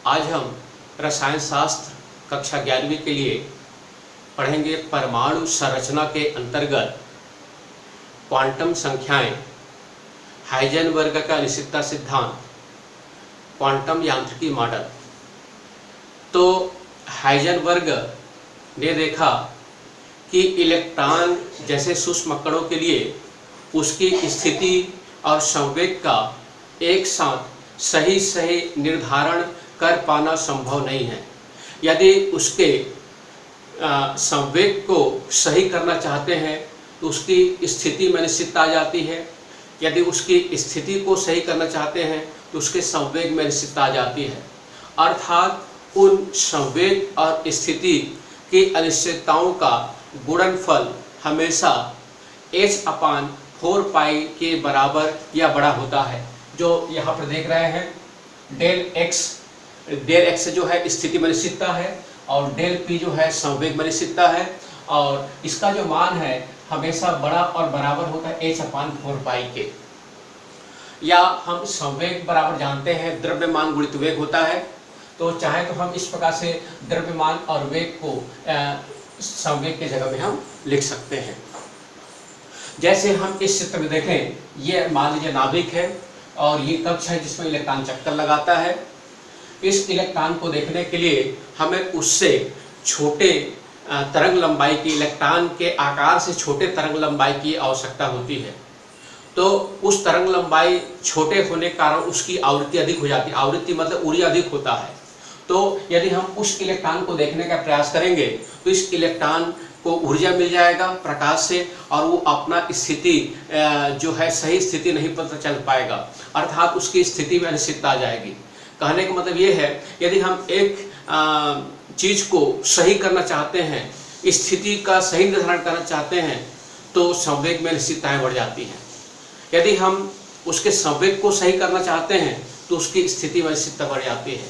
आज हम रसायन शास्त्र कक्षा 11वीं के लिए पढ़ेंगे परमाणु संरचना के अंतर्गत क्वांटम संख्याएं, हाइजेनबर्ग का अनिश्चितता सिद्धांत, क्वांटम यांत्रिकी मॉडल। तो हाइजेनबर्ग ने देखा कि इलेक्ट्रॉन जैसे सूक्ष्म कणों के लिए उसकी स्थिति और संवेग का एक साथ सही निर्धारण कर पाना संभव नहीं है। यदि उसके संवेग को सही करना चाहते हैं तो उसकी स्थिति में अनिश्चितता आ जाती है। यदि उसकी स्थिति को सही करना चाहते हैं तो उसके संवेग में अनिश्चितता आ जाती है। अर्थात उन संवेग और स्थिति की अनिश्चितताओं का गुणनफल हमेशा h/4 पाई के बराबर या बड़ा होता है। जो यहाँ पर देख रहे हैं डेल एक्स जो है स्थिति में अनिश्चितता है और डेल पी जो है संवेग में अनिश्चितता है, और इसका जो मान है हमेशा बड़ा और बराबर होता है h/4 पाई के। या हम संवेग बराबर जानते हैं द्रव्यमान गुणित वेग होता है, तो चाहे तो हम इस प्रकार से द्रव्यमान और वेग को संवेग के जगह में हम लिख सकते हैं। जैसे हम इस चित्र में देखें, ये मान लीजिए नाभिक है और ये कक्ष है जिसमें इलेक्ट्रॉन चक्कर लगाता है। इस इलेक्ट्रॉन को देखने के लिए हमें उससे छोटे तरंग लंबाई की, इलेक्ट्रॉन के आकार से छोटे तरंग लंबाई की आवश्यकता होती है। तो उस तरंग लंबाई छोटे होने के कारण उसकी आवृत्ति अधिक हो जाती है। आवृत्ति मतलब ऊर्जा अधिक होता है। तो यदि हम उस इलेक्ट्रॉन को देखने का प्रयास करेंगे तो इस इलेक्ट्रॉन को ऊर्जा मिल जाएगा प्रकाश से, और वो अपना स्थिति जो है सही स्थिति नहीं पता चल पाएगा, अर्थात उसकी स्थिति में अनिश्चितता आ जाएगी। कहने का मतलब ये है, यदि हम एक चीज़ को सही करना चाहते हैं, स्थिति का सही निर्धारण करना चाहते हैं, तो संवेग में अनिश्चितताएं बढ़ जाती हैं। यदि हम उसके संवेग को सही करना चाहते हैं तो उसकी स्थिति में अनिश्चितता बढ़ जाती है।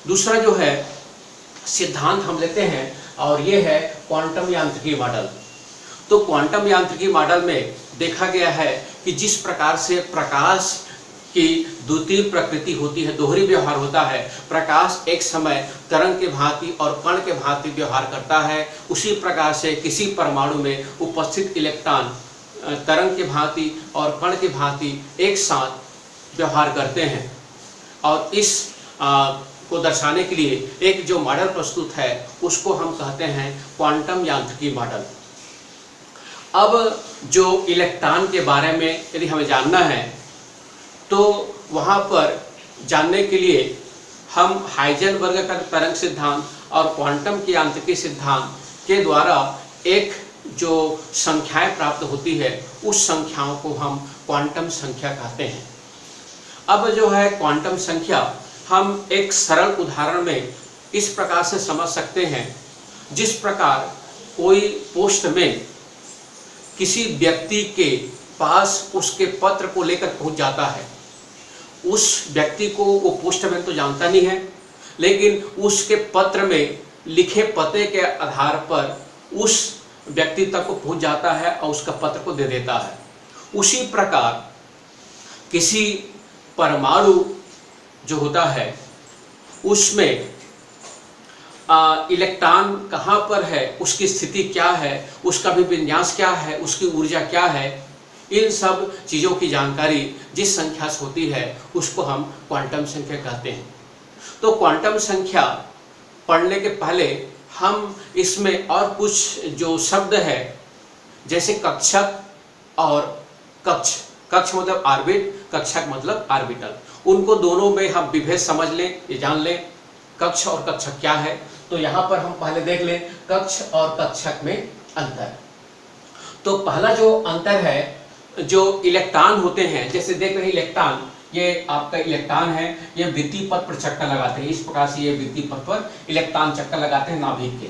दूसरा जो है सिद्धांत हम लेते हैं और ये है क्वांटम यांत्रिकी मॉडल। तो क्वांटम यांत्रिकी मॉडल में देखा गया है कि जिस प्रकार से प्रकाश की द्वितीय प्रकृति होती है, दोहरी व्यवहार होता है, प्रकाश एक समय तरंग के भांति और कण के भांति व्यवहार करता है, उसी प्रकार से किसी परमाणु में उपस्थित इलेक्ट्रॉन तरंग के भांति और कण के भांति एक साथ व्यवहार करते हैं। और इस को दर्शाने के लिए एक जो मॉडल प्रस्तुत है उसको हम कहते हैं क्वांटम यांत्रिकी मॉडल। अब जो इलेक्ट्रॉन के बारे में यदि हमें जानना है तो वहाँ पर जानने के लिए हम हाइजेनबर्ग का तरंग सिद्धांत और क्वांटम की यांत्रिकी सिद्धांत के द्वारा एक जो संख्याएं प्राप्त होती है उस संख्याओं को हम क्वांटम संख्या कहते हैं। अब जो है क्वांटम संख्या हम एक सरल उदाहरण में इस प्रकार से समझ सकते हैं, जिस प्रकार कोई पोस्ट में किसी व्यक्ति के पास उसके पत्र को लेकर पहुंच जाता है। उस व्यक्ति को वो पोस्टमैन तो जानता नहीं है, लेकिन उसके पत्र में लिखे पते के आधार पर उस व्यक्ति तक को पहुंच जाता है और उसका पत्र को दे देता है। उसी प्रकार किसी परमाणु जो होता है उसमें इलेक्ट्रॉन कहाँ पर है, उसकी स्थिति क्या है, उसका भी विन्यास क्या है, उसकी ऊर्जा क्या है, इन सब चीज़ों की जानकारी जिस संख्या से होती है उसको हम क्वांटम संख्या कहते हैं। तो क्वांटम संख्या पढ़ने के पहले हम इसमें और कुछ जो शब्द है जैसे कक्षक और कक्ष, कक्ष मतलब ऑर्बिट, कक्षक मतलब ऑर्बिटल, उनको दोनों में हम विभेद समझ लें, ये जान लें कक्ष और कक्षक क्या है। तो यहाँ पर हम पहले देख लें कक्ष और कक्षक में अंतर। तो पहला जो अंतर है, जो इलेक्ट्रॉन होते हैं, जैसे देख रहे हैं इलेक्ट्रॉन, ये आपका इलेक्ट्रॉन है, ये वृत्तीय पथ पर चक्कर लगाते हैं। इस प्रकार से ये वृत्तीय पथ पर इलेक्ट्रॉन चक्कर लगाते हैं नाभिक के।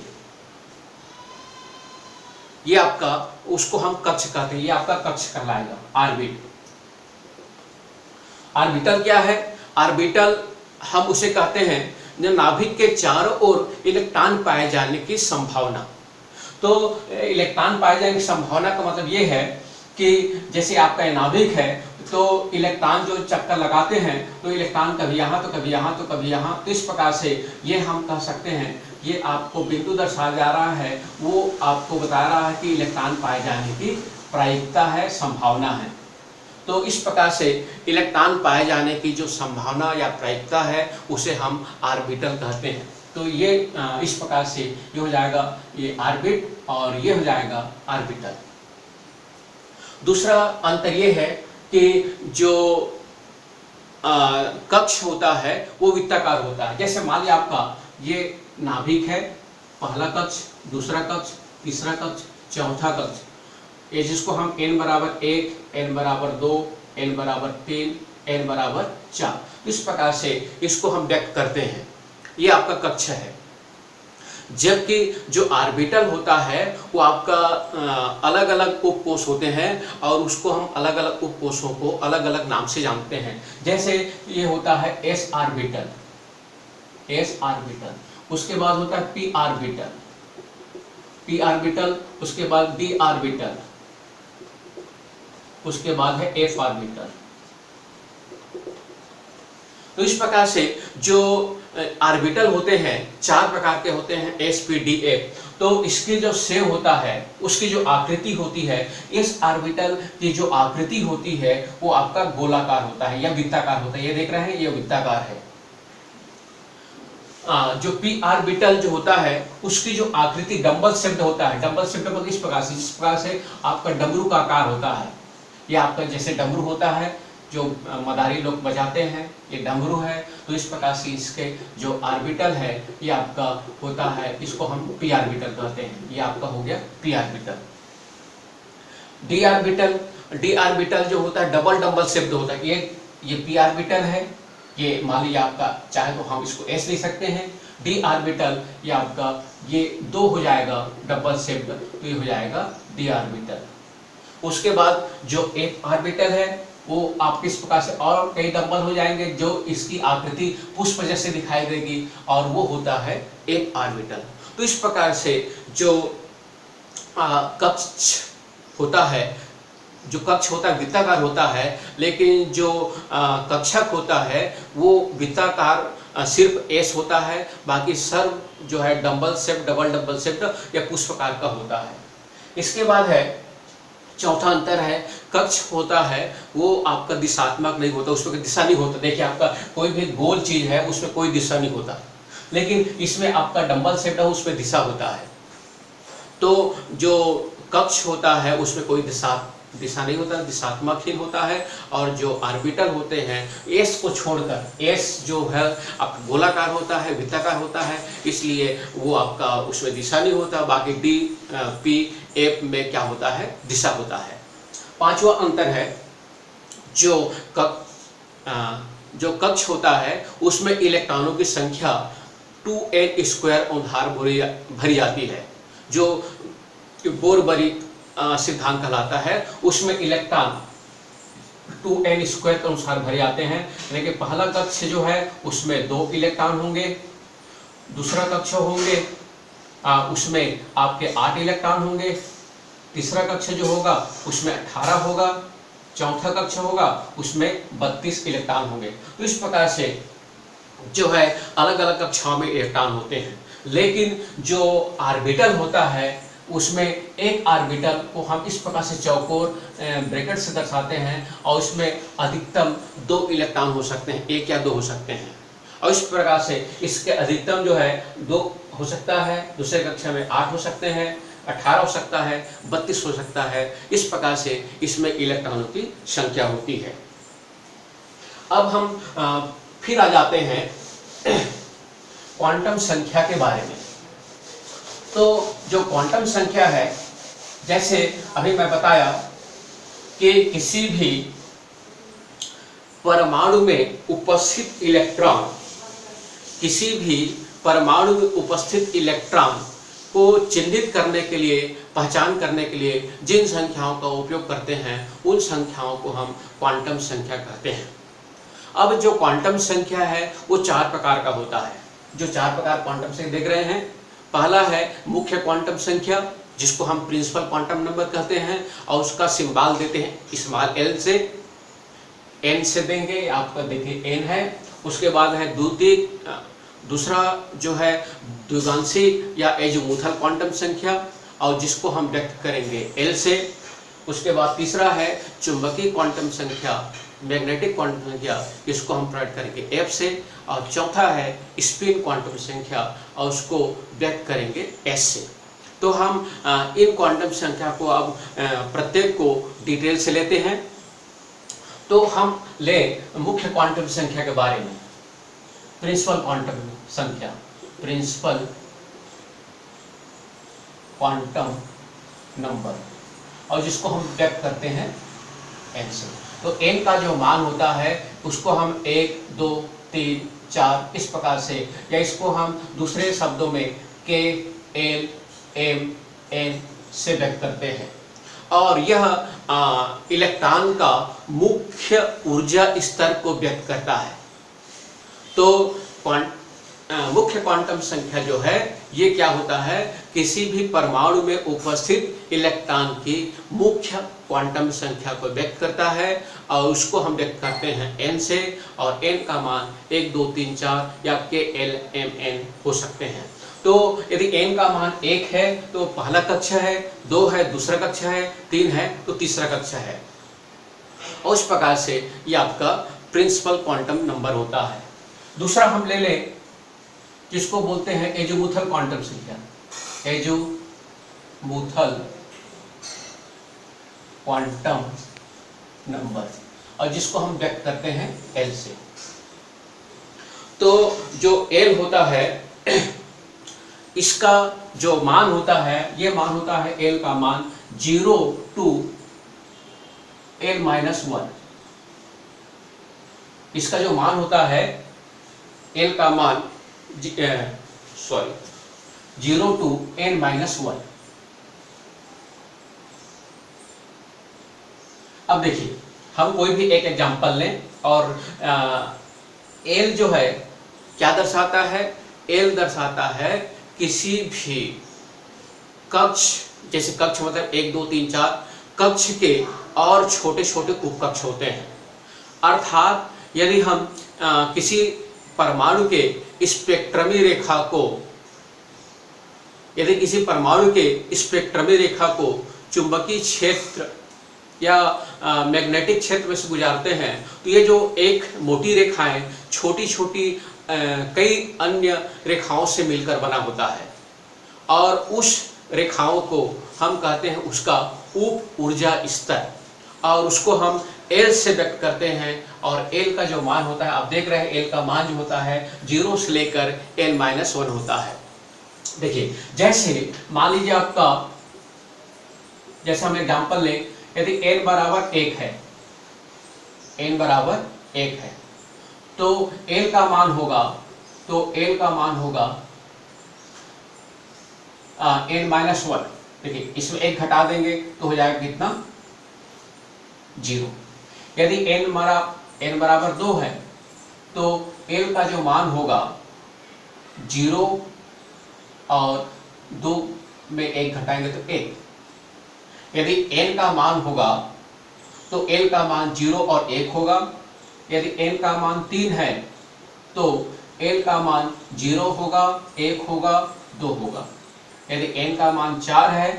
ये आपका, उसको हम कक्ष कहते हैं, ये आपका कक्ष कहलाएगा, ऑर्बिट। ऑर्बिटल क्या है? ऑर्बिटल हम उसे कहते हैं जो नाभिक के चारों ओर इलेक्ट्रॉन पाए जाने की संभावना। तो इलेक्ट्रॉन पाए जाने की संभावना का मतलब ये है कि जैसे आपका नाभिक है तो इलेक्ट्रॉन जो चक्कर लगाते हैं तो इलेक्ट्रॉन कभी यहाँ तो कभी यहाँ तो कभी यहाँ, तो इस प्रकार से ये हम कह सकते हैं, ये आपको बिंदु दर्शाया जा रहा है, वो आपको बता रहा है कि इलेक्ट्रॉन पाए जाने की प्रायिकता है, संभावना है। तो इस प्रकार से इलेक्ट्रॉन पाए जाने की जो संभावना या प्रायिकता है उसे हम ऑर्बिटल कहते हैं। तो ये इस प्रकार से ये हो जाएगा ये ऑर्बिट और ये हो जाएगा ऑर्बिटल। दूसरा अंतर ये है कि जो कक्ष होता है वो वृत्ताकार होता है। जैसे मान लिया आपका ये नाभिक है, पहला कक्ष, दूसरा कक्ष, तीसरा कक्ष, चौथा कक्ष, ये जिसको हम n बराबर 1, n बराबर 2, n बराबर 3, n बराबर 4, इस प्रकार से इसको हम व्यक्त करते हैं। ये आपका कक्ष है। जबकि जो ऑर्बिटल होता है वो आपका अलग अलग उपकोष होते हैं और उसको हम अलग अलग उपकोषों को अलग अलग नाम से जानते हैं। जैसे ये होता है s ऑर्बिटल, उसके बाद होता है p ऑर्बिटल, उसके बाद d ऑर्बिटल, उसके बाद है f ऑर्बिटल। तो इस प्रकार से जो ऑर्बिटल होते हैं 4 प्रकार के होते हैं, s p d f। तो इसकी जो शेप होता है, उसकी जो आकृति होती है, इस ऑर्बिटल की जो आकृति होती है वो आपका गोलाकार होता है या वृत्ताकार होता है। ये देख रहे हैं, ये वृत्ताकार है। जो p ऑर्बिटल जो होता है उसकी जो आकृति डंबल शेप्ड होता है। डंबल शेप्ड मतलब इस प्रकार से, जिस प्रकार से आपका डमरू का आकार होता है, ये आपका जैसे डमरू होता है जो मदारी लोग बजाते हैं, ये डमरू है। तो इस प्रकार से इसके जो ऑर्बिटल है ये आपका होता है, इसको हम p ऑर्बिटल कहते हैं। ये आपका हो गया p ऑर्बिटल। d ऑर्बिटल जो होता है डबल डंबल शेप्ड होता है। ये p ऑर्बिटल है, ये मान लीजिए आपका, चाहे तो हम इसको s ले सकते हैं। d ऑर्बिटल ये आपका ये 2 हो जाएगा डबल शेप्ड, तो ये हो जाएगा d ऑर्बिटल। उसके बाद जो f ऑर्बिटल है वो आपके इस प्रकार से और कई डंबल हो जाएंगे जो इसकी आकृति पुष्प जैसे दिखाई देगी और वो होता है f ऑर्बिटल। तो इस प्रकार से जो कक्ष होता है, जो कक्ष होता है वृत्ताकार होता है, लेकिन जो कक्षक होता है वो वृत्ताकार सिर्फ s होता है, बाकी सर्व जो है dumbbell shape, double dumbbell shape या पुष्पकार का होता है। इसके बाद है चौथा अंतर है, कक्ष होता है वो आपका दिशात्मक नहीं होता, उसमें दिशा नहीं होता। देखिए आपका कोई भी गोल चीज है उसमें कोई दिशा नहीं होता, लेकिन इसमें आपका डंबल शेप है उसमें दिशा होता है। तो जो कक्ष होता है उसमें कोई दिशा नहीं होता, दिशात्मकहीन होता है। और जो ऑर्बिटल होते हैं s को छोड़कर, s जो है आपका गोलाकार होता है, वृत्ताकार होता है, इसलिए वो आपका उसमें दिशा नहीं होता। बाकी d p f में क्या होता है, दिशा होता है। पांचवा अंतर है जो कक्ष होता है उसमें इलेक्ट्रॉनों की संख्या 2n² उधार भरी जाती है, जो बोरबरी सिद्धांत कहलाता है। उसमें इलेक्ट्रॉन 2n² के अनुसार भरे जाते हैं। लेकिन पहला कक्ष जो है उसमें 2 इलेक्ट्रॉन होंगे, दूसरा कक्ष होंगे उसमें आपके 8 इलेक्ट्रॉन होंगे, तीसरा कक्ष जो होगा उसमें 18 होगा, चौथा कक्ष होगा उसमें 32 इलेक्ट्रॉन होंगे। तो इस प्रकार से जो है अलग अलग कक्षाओं में इलेक्ट्रॉन होते हैं। लेकिन जो ऑर्बिटल होता है उसमें एक ऑर्बिटल को हम इस प्रकार से चौकोर ब्रैकेट से दर्शाते हैं और उसमें अधिकतम 2 इलेक्ट्रॉन हो सकते हैं, 1 या 2 हो सकते हैं। और इस प्रकार से इसके अधिकतम जो है 2 हो सकता है, दूसरे कक्षा में 8 हो सकते हैं, 18 हो सकता है, 32 हो सकता है। इस प्रकार से इसमें इलेक्ट्रॉनों की संख्या होती है। अब हम फिर आ जाते हैं क्वांटम संख्या के बारे में। तो जो क्वांटम संख्या है, जैसे अभी मैं बताया कि किसी भी परमाणु में उपस्थित इलेक्ट्रॉन, किसी भी परमाणु में उपस्थित इलेक्ट्रॉन को चिन्हित करने के लिए, पहचान करने के लिए जिन संख्याओं का उपयोग करते हैं उन संख्याओं को हम क्वांटम संख्या कहते हैं। अब जो क्वांटम संख्या है वो 4 प्रकार का होता है। जो 4 प्रकार क्वांटम संख्या देख रहे हैं, पहला है मुख्य क्वांटम संख्या जिसको हम प्रिंसिपल क्वांटम नंबर कहते हैं और उसका सिंबल देते हैं स्मॉल l से। n से देंगे, आपका देखिए n है। उसके बाद है दूसरा जो है द्विगांशी या एजीमुथल क्वांटम संख्या, और जिसको हम व्यक्त करेंगे L से। उसके बाद तीसरा है चुंबकीय क्वांटम संख्या, मैग्नेटिक क्वांटम संख्या, इसको हम प्रकट करेंगे F से। और चौथा है स्पिन क्वांटम संख्या, और उसको व्यक्त करेंगे S से। तो हम इन क्वांटम संख्या को अब प्रत्येक को डिटेल से लेते हैं। तो हम ले मुख्य क्वांटम संख्या के बारे में, प्रिंसिपल क्वांटम संख्या, प्रिंसिपल क्वांटम नंबर, और जिसको हम व्यक्त करते हैं n से। तो n का जो मान होता है उसको हम 1, 2, 3, 4 इस प्रकार से, या इसको हम दूसरे शब्दों में k, l, m, n से व्यक्त करते हैं। और यह इलेक्ट्रॉन का मुख्य ऊर्जा स्तर को व्यक्त करता है। तो मुख्य क्वांटम संख्या जो है ये क्या होता है, किसी भी परमाणु में उपस्थित इलेक्ट्रॉन की मुख्य क्वांटम संख्या को व्यक्त करता है, और उसको हम व्यक्त करते हैं n से। और n का मान 1, 2, 3, 4 या k, l, m, n हो सकते हैं। तो यदि n का मान 1 है तो पहला कक्षा है, 2 है दूसरा कक्षा है, 3 है तो तीसरा कक्षा है। और उस प्रकार से ये आपका प्रिंसिपल क्वांटम नंबर होता है। दूसरा हम ले लें जिसको बोलते हैं एजीमुथल क्वांटम संख्या, एजीमुथल क्वांटम नंबर, और जिसको हम व्यक्त करते हैं L से। तो जो L होता है इसका जो मान होता है, ये मान होता है L का मान 0 to L-1। इसका जो मान होता है L का मान 0 to n-1। अब देखिए हम कोई भी एक एग्जांपल लें, और L जो है क्या दर्शाता है, L दर्शाता है किसी भी कक्ष, जैसे कक्ष मतलब 1, 2, 3, 4 कक्ष के और छोटे छोटे उपकक्ष होते हैं। अर्थात यदि हम किसी परमाणु के स्पेक्ट्रमी रेखा को, यदि किसी परमाणु के स्पेक्ट्रमी रेखा को चुंबकीय क्षेत्र या मैग्नेटिक क्षेत्र में से गुजारते हैं, तो ये जो एक मोटी रेखाएं छोटी छोटी कई अन्य रेखाओं से मिलकर बना होता है, और उस रेखाओं को हम कहते हैं उसका उप ऊर्जा स्तर, और उसको हम L से व्यक्त करते हैं। और L का जो मान होता है, आप देख रहे हैं L का मान जो होता है 0 से लेकर n-1 होता है। देखिए जैसे मान लीजिए आपका, जैसे हम एग्जांपल लें, यदि n बराबर 1 है, n बराबर 1 है, तो L का मान होगा, n-1। देखिए इसमें 1 घटा देंगे तो हो जाएगा कितना, 0। यदि n बराबर 2 है तो L का जो मान होगा 0 और 2 में 1 घटाएंगे तो 1। यदि n का मान होगा तो L का मान 0 और 1 होगा। यदि n का मान 3 है तो L का मान 0 होगा, 1 होगा, 2 होगा। यदि n का मान 4 है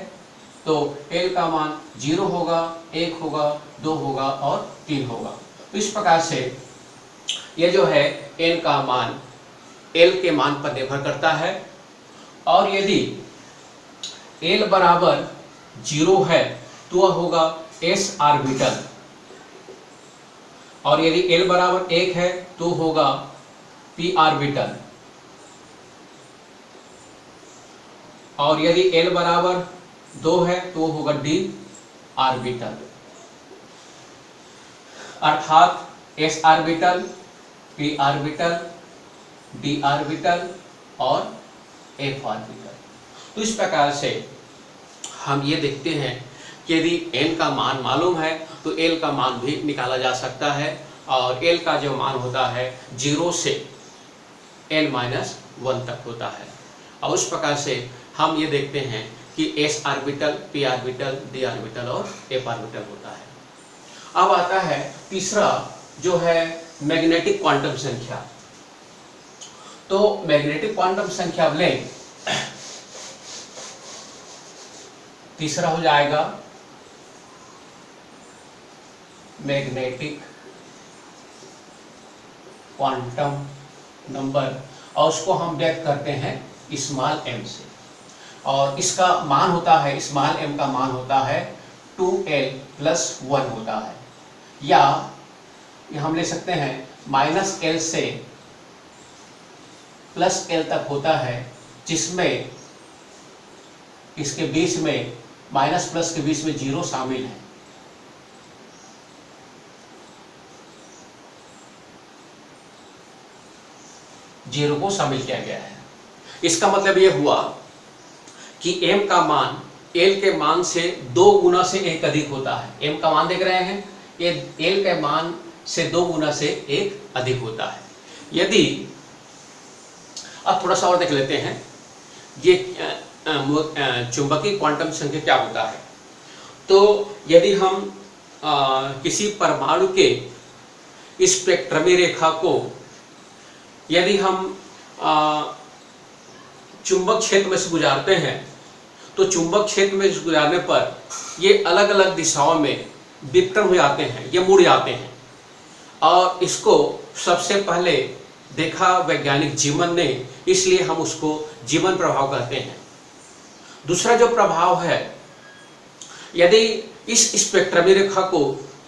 तो L का मान 0 होगा, 1 होगा, 2 होगा और 3 होगा। तो इस प्रकार से ये जो है n का मान L के मान पर निर्भर करता है। और यदि L बराबर 0 है तो वह होगा s ऑर्बिटल, और यदि L बराबर 1 है तो होगा p ऑर्बिटल, और यदि L बराबर 2 है तो होगा d ऑर्बिटल। अर्थात s orbital, p orbital, d orbital और f ऑर्बिटल। तो इस प्रकार से हम ये देखते हैं कि यदि n का मान मालूम है तो L का मान भी निकाला जा सकता है, और L का जो मान होता है 0 से n-1 तक होता है। और उस प्रकार से हम ये देखते हैं कि s orbital, p orbital, d orbital और f ऑर्बिटल होता है। अब आता है तीसरा जो है मैग्नेटिक क्वांटम संख्या। तो मैग्नेटिक क्वांटम संख्या लें, तीसरा हो जाएगा मैग्नेटिक क्वांटम नंबर, और उसको हम व्यक्त करते हैं स्मॉल m से, और इसका मान होता है, स्मॉल m का मान होता है 2l+1 होता है, या हम ले सकते हैं -l से +l तक होता है, जिसमें इसके बीच में माइनस प्लस के बीच में 0 शामिल है। जीरो को शामिल किया गया है। इसका मतलब यह हुआ कि m का मान l के मान से 2 गुना से 1 अधिक होता है। m का मान देख रहे हैं, ये l के मान से 2 गुना से 1 अधिक होता है। यदि अब थोड़ा सा और देख लेते हैं, ये चुंबकीय क्वांटम संख्या क्या होता है। तो यदि हम किसी परमाणु के स्पेक्ट्रमी रेखा को यदि हम चुंबक क्षेत्र में से गुजारते हैं, तो चुंबक क्षेत्र में से गुजारने पर ये अलग अलग दिशाओं में विकर्ण हो जाते हैं, ये मुड़ जाते हैं, और इसको सबसे पहले देखा वैज्ञानिक जीवन ने, इसलिए हम उसको जीवन प्रभाव कहते हैं। दूसरा जो प्रभाव है, यदि इस स्पेक्ट्रमी रेखा को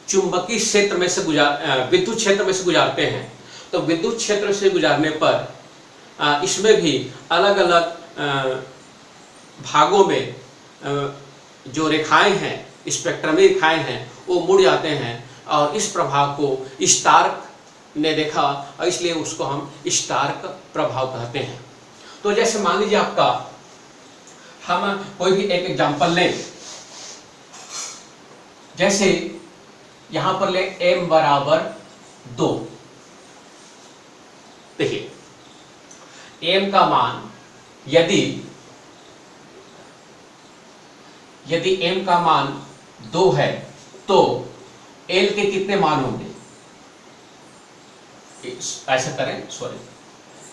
चुंबकीय क्षेत्र में से विद्युत क्षेत्र में से गुजारते हैं, तो विद्युत क्षेत्र से गुजारने पर इसमें भी अलग अलग भागों में जो रेखाएं हैं, स्पेक्ट्रमी रेखाएं हैं, वो मुड़ जाते हैं, और इस प्रभाव को स्टार्क ने देखा, और इसलिए उसको हम स्टार्क प्रभाव कहते हैं। तो जैसे मान लीजिए आपका, हम कोई भी एक एग्जांपल लें, जैसे यहां पर ले m बराबर 2। देखिए m का मान यदि m का मान 2 है, तो l के कितने मान होंगे? ऐसा करें, सॉरी,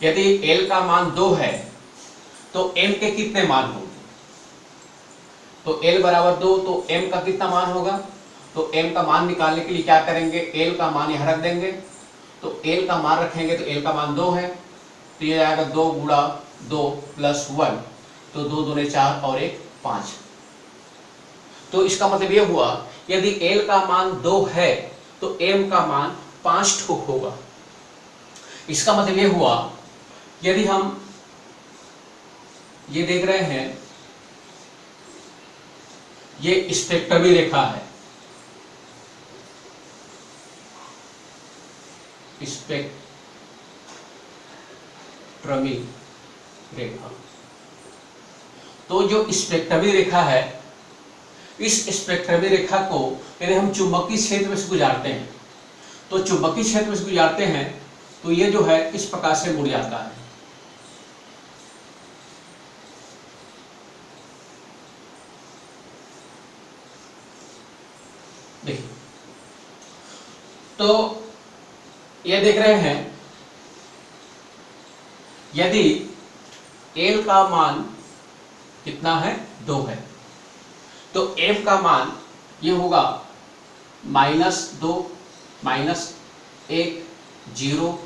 यदि l का मान 2 है तो m के कितने मान होंगे? तो l बराबर 2, तो m का कितना मान होगा? तो m का मान निकालने के लिए क्या करेंगे, l का मान यहां रख देंगे। तो l का मान रखेंगे तो l का मान 2 है, तो ये आएगा 2 गुणा 2 + 1, तो 2 दूने 4 और 1 5। तो इसका मतलब ये हुआ, यदि l का मान 2 है तो m का मान 5 ठोक होगा। इसका मतलब ये हुआ, यदि हम ये देख रहे हैं, ये स्पेक्ट्रमी रेखा है, स्पेक्ट्रमी रेखा। तो जो स्पेक्ट्रमी रेखा है, इस स्पेक्ट्रमी रेखा को यदि हम चुंबकीय क्षेत्र में से गुजारते हैं, तो चुंबकीय क्षेत्र में से गुजारते हैं तो ये जो है इस प्रकार से मुड़ जाता है। देखिए, तो ये देख रहे हैं, यदि l का मान कितना है, 2 है, तो m का मान ये होगा -2 -1 0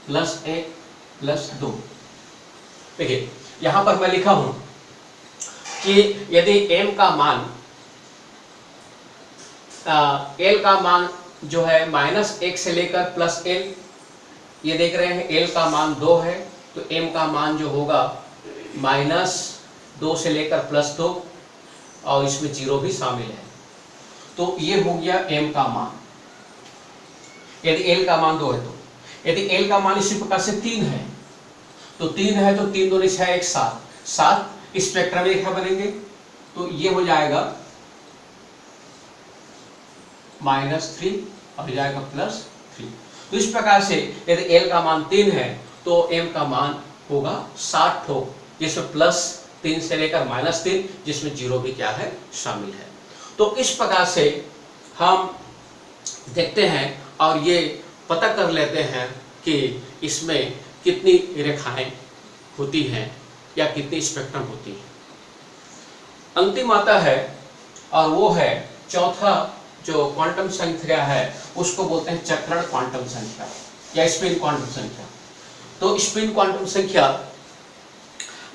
+1 +2। देखिए यहां पर मैं लिखा हूं कि यदि m का मान l का मान जो है -1 से लेकर +l, ये देख रहे हैं l का मान 2 है, तो m का मान जो होगा -2 से लेकर +2, और इसमें 0 भी शामिल है। तो ये हो गया m का मान, यदि l का मान 2 है। तो यदि l का मान इसी प्रकार से 3 है, तो 3 है तो 3 दूनी 6 1 7 7 स्पेक्ट्रम रेखा बनेंगे, तो ये हो जाएगा -3 और हो जाएगा +3। तो इस प्रकार से यदि l का मान 3 है तो m का मान होगा 60 ठोक, जिसमें +3 से लेकर -3, जिसमें 0 भी क्या है, शामिल है। तो इस प्रकार से हम देखते हैं, और ये पता कर लेते हैं कि इसमें कितनी रेखाएं होती हैं या कितनी स्पेक्ट्रम होती है। अंतिम आता है और वो है चौथा जो क्वांटम संख्या है, उसको बोलते हैं चक्रण क्वांटम संख्या या स्पिन क्वांटम संख्या। तो स्पिन क्वांटम संख्या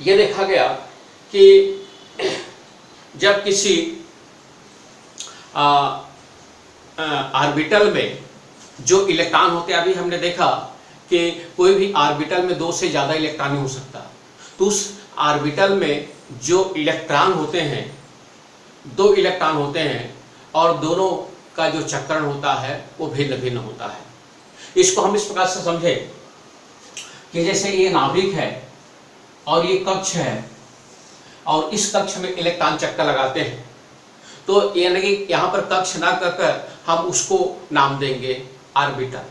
ये देखा गया कि जब किसी ऑर्बिटल में जो इलेक्ट्रॉन होते हैं, अभी हमने देखा कि कोई भी ऑर्बिटल में 2 से ज़्यादा इलेक्ट्रॉन नहीं हो सकता, तो उस ऑर्बिटल में जो इलेक्ट्रॉन होते हैं, 2 इलेक्ट्रॉन होते हैं और दोनों का जो चक्रण होता है वो भिन्न भिन्न होता है। इसको हम इस प्रकार से समझे कि जैसे ये नाभिक है और ये कक्ष है और इस कक्ष में इलेक्ट्रॉन चक्कर लगाते हैं, तो यानी कि यहाँ पर कक्ष ना कर हम उसको नाम देंगे ऑर्बिटल।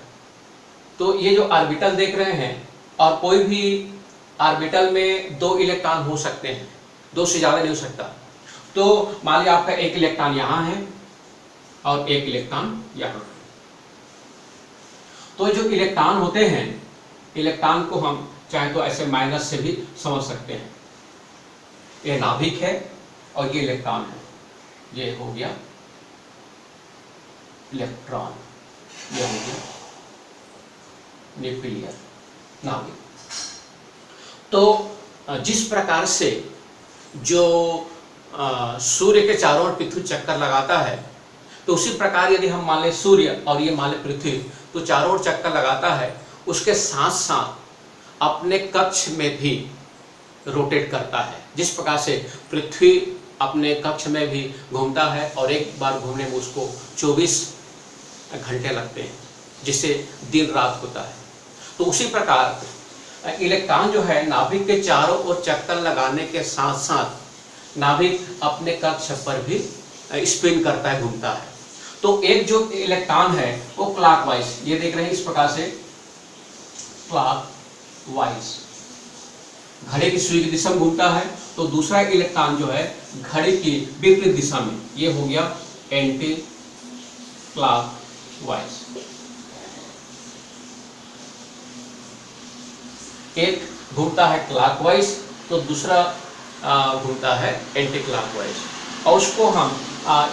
तो ये जो ऑर्बिटल देख रहे हैं, और कोई भी ऑर्बिटल में 2 इलेक्ट्रॉन हो सकते हैं, 2 से ज़्यादा नहीं हो सकता। तो मान लिया आपका 1 इलेक्ट्रॉन यहाँ है और 1 इलेक्ट्रॉन यहाँ। तो जो इलेक्ट्रॉन होते हैं, इलेक्ट्रॉन को हम चाहे तो ऐसे माइनस से भी समझ सकते हैं। ये नाभिक है और ये इलेक्ट्रॉन है, ये हो गया इलेक्ट्रॉन, ये हो गया न्यूक्लियर नाभिक। तो जिस प्रकार से जो सूर्य के चारों ओर पृथ्वी चक्कर लगाता है, तो उसी प्रकार यदि हम मान लें सूर्य और ये मान लें पृथ्वी, तो चारों ओर चक्कर लगाता है, उसके साथ साथ अपने कक्ष में भी रोटेट करता है। जिस प्रकार से पृथ्वी अपने कक्ष में भी घूमता है और एक बार घूमने में उसको 24 घंटे लगते हैं, जिससे दिन रात होता है। तो उसी प्रकार इलेक्ट्रॉन जो है नाभिक के चारों ओर चक्कर लगाने के साथ साथ नाभिक अपने कक्ष पर भी स्पिन करता है, घूमता है। तो एक जो इलेक्ट्रॉन है वो क्लॉकवाइज, ये देख रहे हैं इस प्रकार से क्लॉकवाइज घड़ी की सुई की दिशा में घूमता है। तो दूसरा इलेक्ट्रॉन जो है घड़ी की विपरीत दिशा में, ये हो गया एंटी क्लॉकवाइज। एक घूमता है क्लॉकवाइज तो दूसरा घूमता है एंटी क्लॉकवाइज। और उसको हम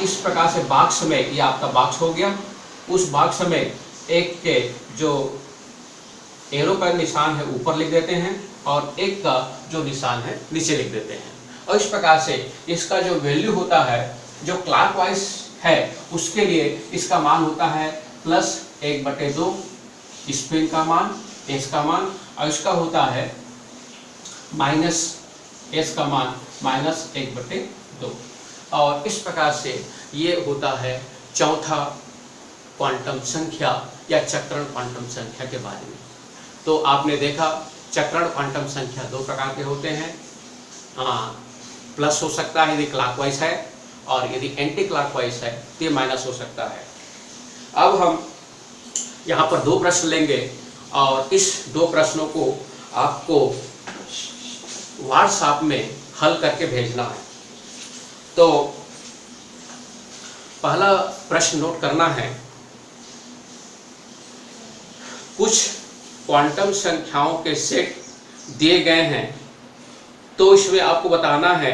इस प्रकार से बॉक्स में, ये आपका बॉक्स हो गया, उस बॉक्स में एक के जो एरो का निशान है ऊपर लिख देते हैं और एक का जो निशान है नीचे लिख देते हैं। और इस प्रकार से इसका जो वैल्यू होता है, जो क्लॉकवाइज है उसके लिए इसका मान होता है +1/2 स्पिन का मान, एस का मान, और इसका होता है -s का मान -1/2। और इस प्रकार से ये होता है चौथा क्वांटम संख्या या चक्रण क्वांटम संख्या के बारे में। तो आपने देखा चक्रण क्वांटम संख्या 2 प्रकार के होते हैं। प्लस हो सकता है यदि क्लॉकवाइज है, और यदि एंटी क्लॉकवाइज है तो ये माइनस हो सकता है। अब हम यहाँ पर 2 प्रश्न लेंगे और इस 2 प्रश्नों को आपको व्हाट्सएप में हल करके भेजना है। तो पहला प्रश्न नोट करना है, कुछ क्वांटम संख्याओं के सेट दिए गए हैं, तो इसमें आपको बताना है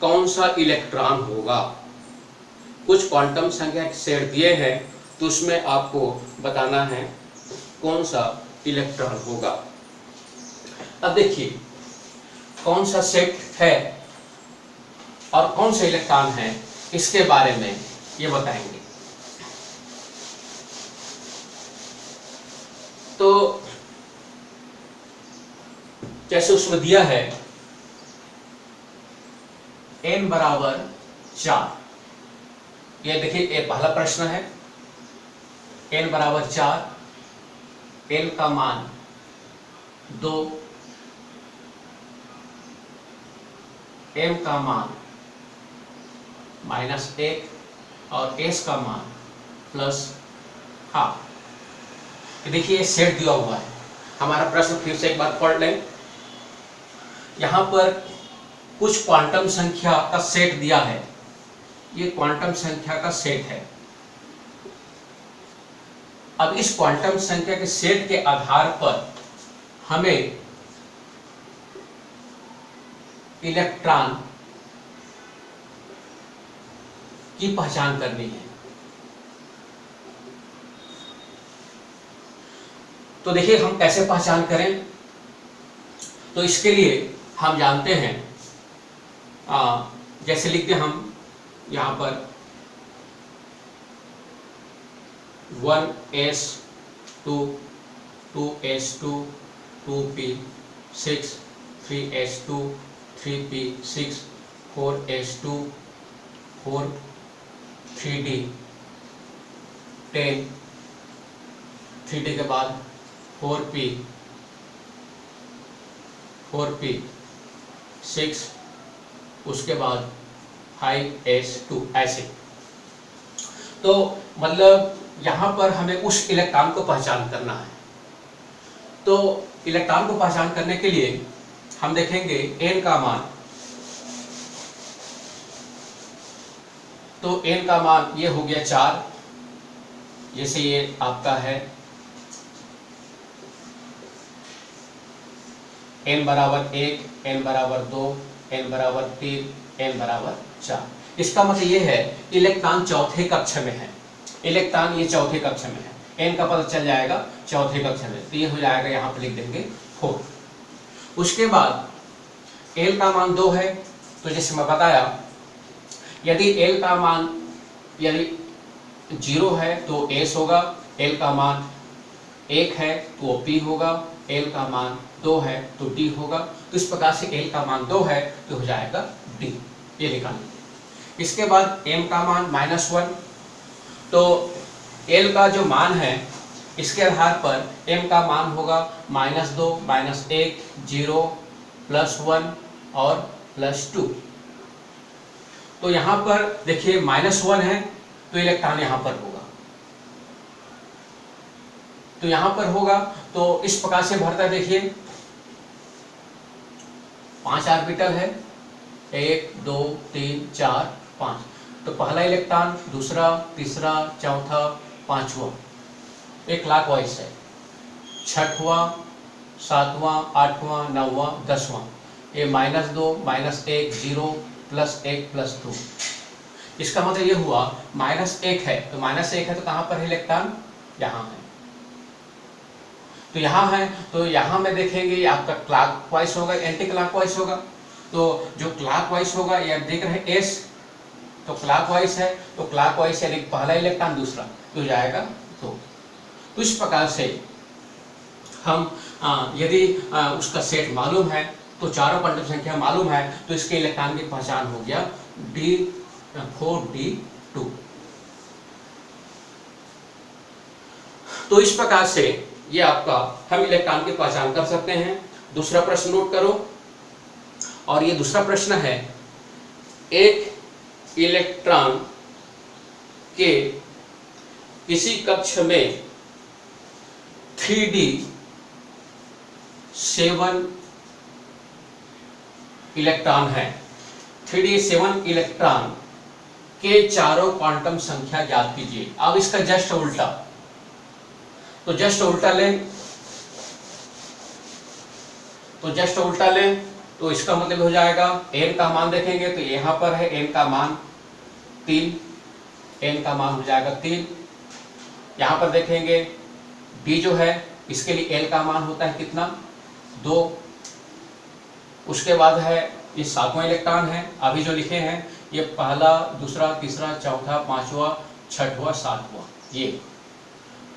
कौन सा इलेक्ट्रॉन होगा। कुछ क्वांटम संख्या के सेट दिए हैं तो उसमें आपको बताना है कौन सा इलेक्ट्रॉन होगा। अब देखिए कौन सा सेट है और कौन सा इलेक्ट्रॉन है, इसके बारे में ये बताएंगे। तो जैसे उसमें दिया है n = 4, ये देखिए ये पहला प्रश्न है। n = 4, n का मान 2, m का मान -1 और s का मान +½ देखिए ये सेट दिया हुआ है। हमारा प्रश्न फिर से एक बार पढ़ लें। यहाँ पर कुछ क्वांटम संख्या का सेट दिया है, ये क्वांटम संख्या का सेट है। अब इस क्वांटम संख्या के सेट के आधार पर हमें इलेक्ट्रॉन की पहचान करनी है। तो देखिए हम कैसे पहचान करें। तो इसके लिए हम जानते हैं, जैसे लिखते हम यहां पर 1s2 2s2 2p6 3s2 3p6 4s2 4 3d 10 3d के बाद 4p 6 उसके बाद 5s2 ऐसे। तो मतलब यहां पर हमें उस इलेक्ट्रॉन को पहचान करना है। तो इलेक्ट्रॉन को पहचान करने के लिए हम देखेंगे n का मान। तो n का मान ये हो गया 4, जैसे ये आपका है n बराबर 1, n बराबर 2, n बराबर 3, n बराबर 4। इसका मतलब ये है इलेक्ट्रॉन चौथे कक्ष में है। इलेक्ट्रॉन ये चौथे कक्ष में है, n का पता चल जाएगा चौथे कक्ष में, तो ये हो जाएगा यहाँ पर लिख देंगे 4। उसके बाद l का मान 2 है, तो जैसे मैं बताया यदि l का मान यदि 0 है तो s होगा, l का मान 1 है तो p होगा, l का मान 2 है तो d होगा। तो इस प्रकार से l का मान 2 है तो हो जाएगा d, ये निकालेंगे। इसके बाद m का मान -1, तो l का जो मान है इसके आधार पर m का मान होगा -2 -1 0 +1 और +2। तो यहाँ पर देखिए -1 है तो इलेक्ट्रॉन यहाँ पर होगा, तो यहाँ पर होगा। तो इस प्रकार से भरता है, देखिए 5 ऑर्बिटल है, 1 2 3 4 5। तो पहला इलेक्ट्रॉन, दूसरा, तीसरा, चौथा, पांचवा एक क्लॉकवाइज है, छठवां, सातवां, आठवां, नौवां, 10वां। ये -2 -1 0 +1 +2। इसका मतलब ये हुआ -1 है, तो -1 है तो कहाँ पर है इलेक्ट्रॉन, यहाँ है। तो यहाँ है तो यहाँ में देखेंगे आपका क्लॉकवाइज होगा, एंटी क्लॉकवाइज होगा। तो जो क्लॉकवाइज होगा ये आप देख रहे हैं S, तो क्लॉकवाइज है तो क्लॉकवाइज यानी पहला इलेक्ट्रॉन, दूसरा तो जाएगा 2। तो इस प्रकार से हम यदि उसका सेट मालूम है तो चारों क्वांटम संख्या मालूम है तो इसके इलेक्ट्रॉन की पहचान हो गया D4D2। तो इस प्रकार से ये आपका हम इलेक्ट्रॉन की पहचान कर सकते हैं। दूसरा प्रश्न नोट करो, और ये दूसरा प्रश्न है, एक इलेक्ट्रॉन के किसी कक्ष में 3d7 इलेक्ट्रॉन है। 3d7 इलेक्ट्रॉन के चारों क्वांटम संख्या ज्ञात कीजिए। अब इसका जस्ट उल्टा, तो जस्ट उल्टा लें तो इसका मतलब हो जाएगा n का मान देखेंगे तो यहाँ पर है n का मान 3, n का मान हो जाएगा 3। यहाँ पर देखेंगे d जो है इसके लिए l का मान होता है कितना, 2। उसके बाद है ये 7वां इलेक्ट्रॉन है, अभी जो लिखे हैं ये पहला, दूसरा, तीसरा, चौथा, पांचवा, छठवां, 7वां ये।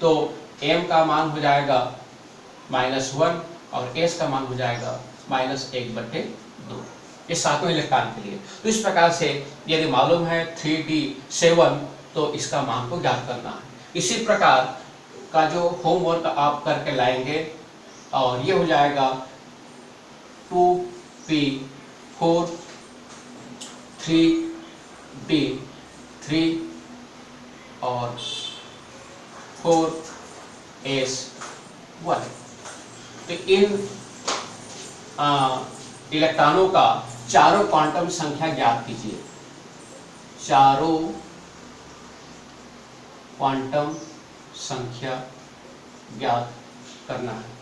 तो m का मान हो जाएगा -1 और s का मान हो जाएगा -1/2, ये 7वें इलेक्ट्रॉन के लिए। तो इस प्रकार से यदि मालूम है 3d7 तो इसका मान को ज्ञात करना है। इसी प्रकार का जो होमवर्क आप करके लाएंगे और ये हो जाएगा 2p4 3d3 और 4s1। तो इन इलेक्ट्रॉनों का चारों क्वांटम संख्या ज्ञात कीजिए। चारों क्वांटम संख्या ज्ञात करना है।